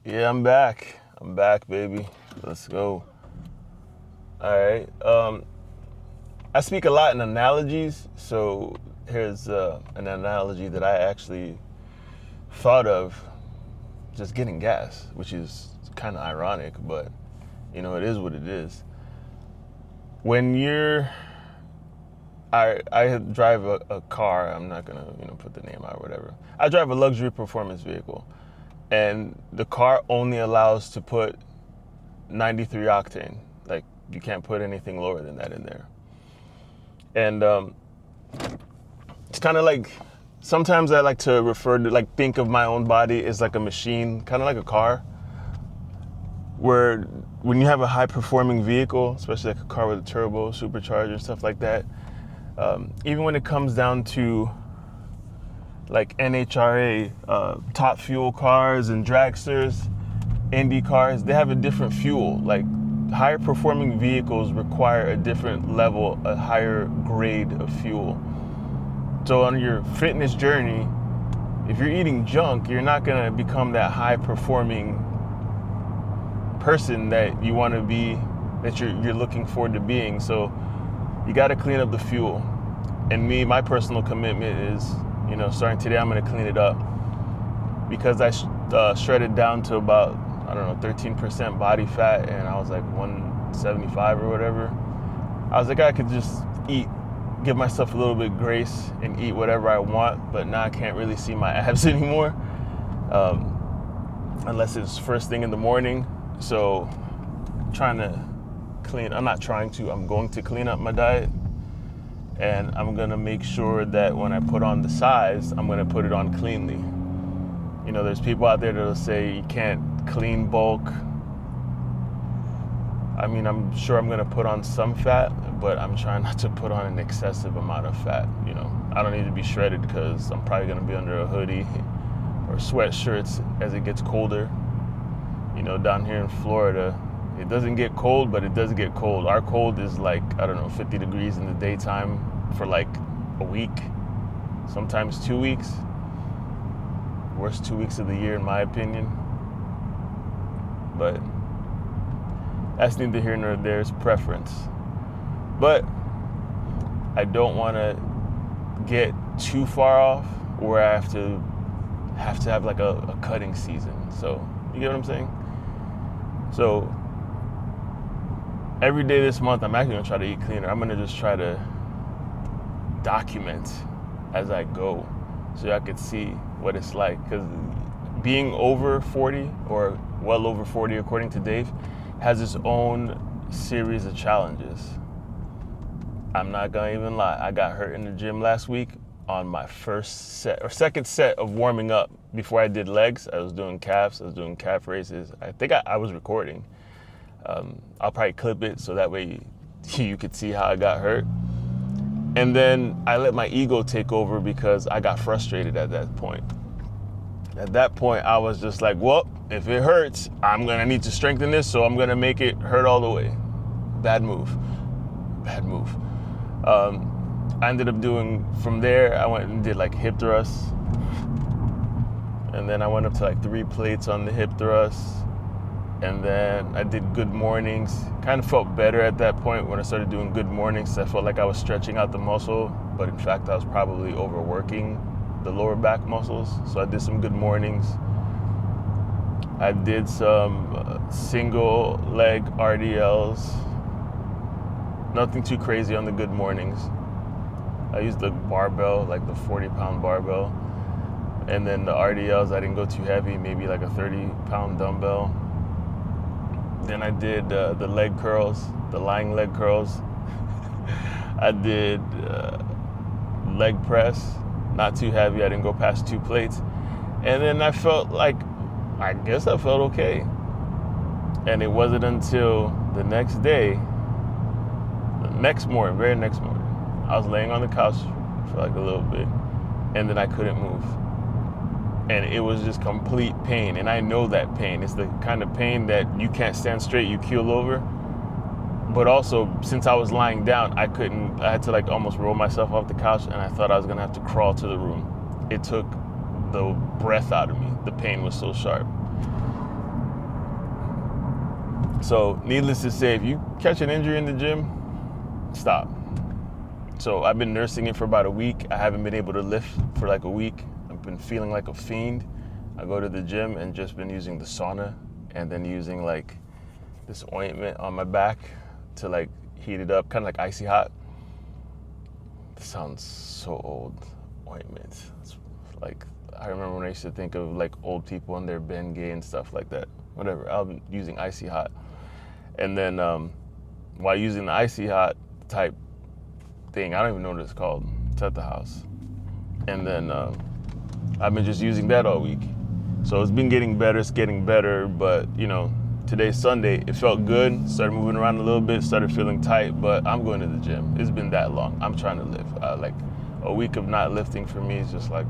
Yeah, I'm back. I'm back, baby. Let's go. All right. I speak a lot in analogies, so here's an analogy that I actually thought of just getting gas, which is kind of ironic, but it is what it is. When I drive a car. I'm not gonna put the name out or whatever. I drive a luxury performance vehicle, and the car only allows to put 93 octane. Like, you can't put anything lower than that in there. And it's kind of like, sometimes I like to think of my own body as like a machine, kind of like a car, where when you have a high performing vehicle, especially like a car with a turbo, supercharger, stuff like that, even when it comes down to like NHRA, top fuel cars and dragsters, Indy cars, they have a different fuel. Like, higher performing vehicles require a different level, a higher grade of fuel. So on your fitness journey, if you're eating junk, you're not gonna become that high performing person that you want to be, that you're looking forward to being. So you got to clean up the fuel. And my personal commitment is, starting today, I'm gonna clean it up, because I shredded down to about, 13% body fat, and I was like 175 or whatever. I was like, I could just give myself a little bit of grace and eat whatever I want, but now I can't really see my abs anymore, unless it's first thing in the morning. So I'm going to clean up my diet, and I'm gonna make sure that when I put on the size, I'm gonna put it on cleanly. There's people out there that'll say you can't clean bulk. I mean, I'm sure I'm gonna put on some fat, but I'm trying not to put on an excessive amount of fat. I don't need to be shredded, because I'm probably gonna be under a hoodie or sweatshirts as it gets colder. Down here in Florida, it doesn't get cold, but it does get cold. Our cold is like, 50 degrees in the daytime for like a week, sometimes 2 weeks. Worst 2 weeks of the year, in my opinion. But that's neither here nor there. It's preference. But I don't want to get too far off where I have to have like a cutting season. So you get what I'm saying? So every day this month, I'm actually gonna try to eat cleaner. I'm gonna just try to document as I go, so I could see what it's like. Because being over 40, or well over 40 according to Dave, has its own series of challenges. I'm not gonna even lie. I got hurt in the gym last week on my second set of warming up. Before I did legs, I was doing calves. I was doing calf races. I think I was recording. I'll probably clip it so that way you could see how I got hurt. And then I let my ego take over, because I got frustrated at that point. At that point, I was just like, well, if it hurts, I'm gonna need to strengthen this, so I'm gonna make it hurt all the way. Bad move. I ended up doing, from there, I went and did like hip thrusts. And then I went up to like 3 plates on the hip thrusts. And then I did good mornings. Kind of felt better at that point when I started doing good mornings. I felt like I was stretching out the muscle, but in fact I was probably overworking the lower back muscles. So I did some good mornings. I did some single leg RDLs. Nothing too crazy on the good mornings. I used the barbell, like the 40-pound barbell. And then the RDLs, I didn't go too heavy, maybe like a 30-pound dumbbell. Then I did the leg curls, the lying leg curls. I did leg press, not too heavy. I didn't go past 2 plates. And then I felt okay. And it wasn't until the next day, very next morning, I was laying on the couch for like a little bit, and then I couldn't move. And it was just complete pain. And I know that pain. It's the kind of pain that you can't stand straight, you keel over. But also, since I was lying down, I had to like almost roll myself off the couch, and I thought I was gonna have to crawl to the room. It took the breath out of me. The pain was so sharp. So needless to say, if you catch an injury in the gym, stop. So I've been nursing it for about a week. I haven't been able to lift for like a week. I've been feeling like a fiend. I go to the gym and just been using the sauna and then using like this ointment on my back to like heat it up, kind of like icy hot. This sounds so old. Ointment. It's like, I remember when I used to think of like old people and their Bengay and stuff like that. Whatever. I've been using icy hot. And then while using the icy hot type thing, I don't even know what it's called. It's at the house. And then I've been just using that all week. So it's been getting better. It's getting better. But, you know, today's Sunday. It felt good. Started moving around a little bit. Started feeling tight. But I'm going to the gym. It's been that long. I'm trying to live. Like a week of not lifting for me is just like,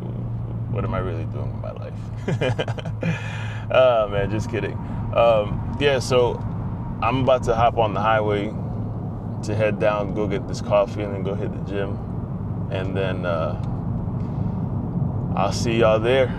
what am I really doing with my life? Oh, man, just kidding. Yeah, so I'm about to hop on the highway to head down, go get this coffee, and then go hit the gym. And then I'll see y'all there.